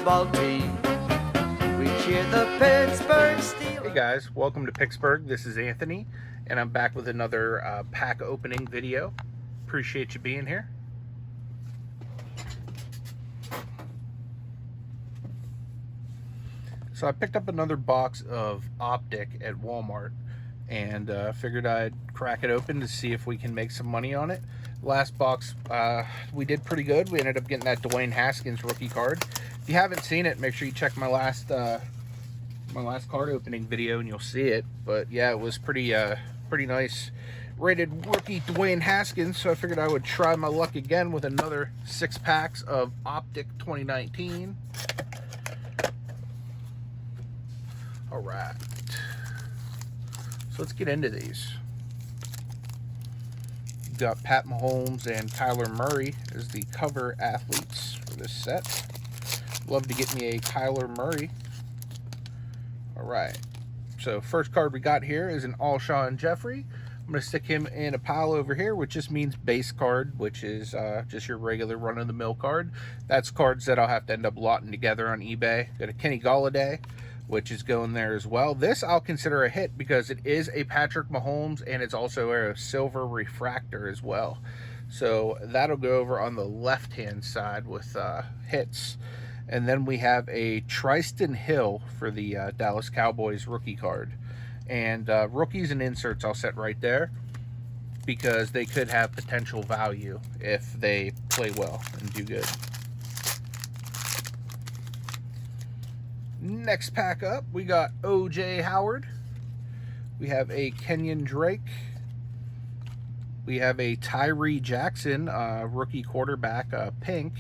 football team. We cheer the Pittsburgh Steelers. Hey guys, welcome to Picksburgh. This is Anthony, and I'm back with another pack opening video. Appreciate you being here. So I picked up another box of Optic at Walmart, and figured I'd crack it open to see if we can make some money on it. Last box, we did pretty good. We ended up getting that Dwayne Haskins rookie card. If you haven't seen it, make sure you check my last card opening video and you'll see it. But yeah, it was pretty nice rated rookie Dwayne Haskins, so I figured I would try my luck again with another 6 packs of Optic 2019. All right, so let's get into these. We've got Pat Mahomes and Kyler Murray as the cover athletes for this set. Love to get me a Kyler Murray. All right, so first card we got here is an Alshon Jeffrey. I'm going to stick him in a pile over here, which just means base card, which is just your regular run-of-the-mill card. That's cards that I'll have to end up lotting together on eBay. Got a Kenny Golladay, which is going there as well. This I'll consider a hit because it is a Patrick Mahomes and it's also a silver refractor as well. So that'll go over on the left-hand side with hits. And then we have a Tristan Hill for the Dallas Cowboys rookie card. And rookies and inserts I'll set right there because they could have potential value if they play well and do good. Next pack up, we got O.J. Howard. We have a Kenyon Drake. We have a Tyree Jackson, rookie quarterback, pink.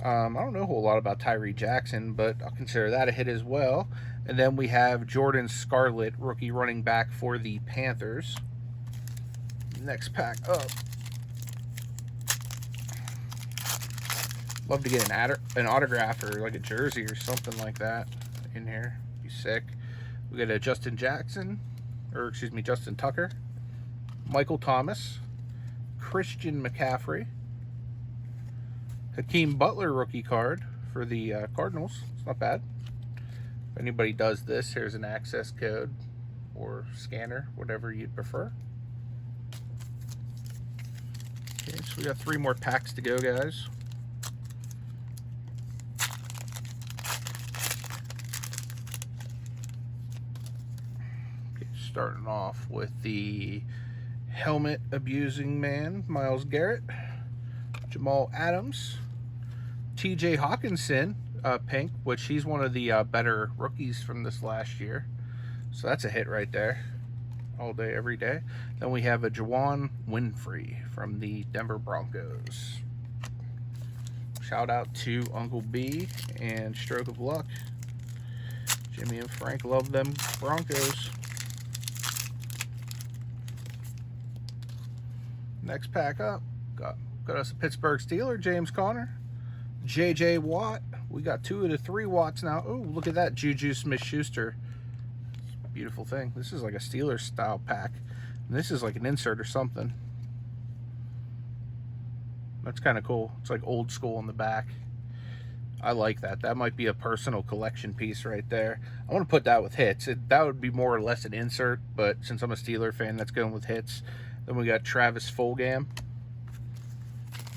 I don't know a whole lot about Tyree Jackson, but I'll consider that a hit as well. And then we have Jordan Scarlett, rookie running back for the Panthers. Next pack up. Love to get an autograph or like a jersey or something like that in here. Be sick. We got a Justin Tucker, Michael Thomas, Christian McCaffrey, Hakeem Butler rookie card for the Cardinals. It's not bad. If anybody does this, here's an access code or scanner, whatever you'd prefer. Okay, so we got 3 more packs to go, guys. Starting off with the helmet abusing man, Myles Garrett, Jamal Adams, TJ Hawkinson, pink, which he's one of the better rookies from this last year. So that's a hit right there. All day, every day. Then we have a Juwan Winfrey from the Denver Broncos. Shout out to Uncle B and Stroke of Luck. Jimmy and Frank love them Broncos. Next pack up, got us a Pittsburgh Steeler, James Conner, J.J. Watt. We got 2 of the 3 Watts now. Oh, look at that, Juju Smith-Schuster. Beautiful thing. This is like a Steelers style pack. And this is like an insert or something. That's kind of cool. It's like old school in the back. I like that. That might be a personal collection piece right there. I want to put that with hits. That would be more or less an insert, but since I'm a Steeler fan, that's going with hits. Then we got Travis Fulgham.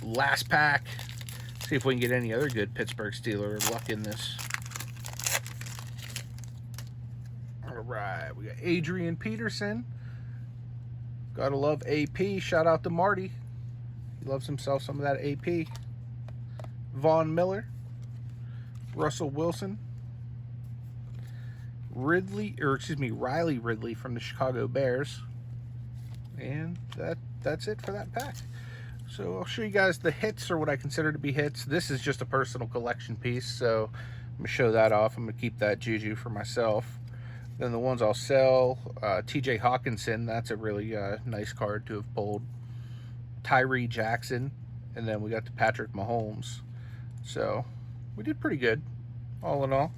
Last pack. See if we can get any other good Pittsburgh Steeler luck in this. All right, we got Adrian Peterson. Gotta love AP. Shout out to Marty. He loves himself some of that AP. Von Miller. Russell Wilson. Riley Ridley from the Chicago Bears. And that's it for that pack. So I'll show you guys the hits, or what I consider to be hits. This is just a personal collection piece, so I'm going to show that off. I'm going to keep that Juju for myself. Then the ones I'll sell, TJ Hawkinson, that's a really nice card to have pulled. Tyree Jackson, and then we got the Patrick Mahomes. So we did pretty good, all in all.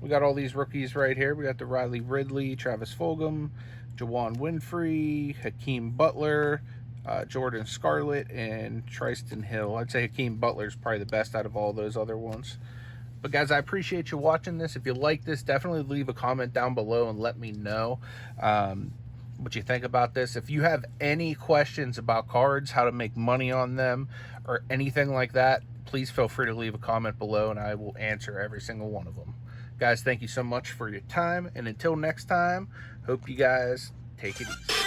We got all these rookies right here. We got the Riley Ridley, Travis Fulgham, Juwan Winfrey, Hakeem Butler, Jordan Scarlett, and Tristan Hill. I'd say Hakeem Butler's probably the best out of all those other ones. But guys, I appreciate you watching this. If you like this, definitely leave a comment down below and let me know what you think about this. If you have any questions about cards, how to make money on them, or anything like that, please feel free to leave a comment below and I will answer every single one of them. Guys, thank you so much for your time, and until next time, hope you guys take it easy.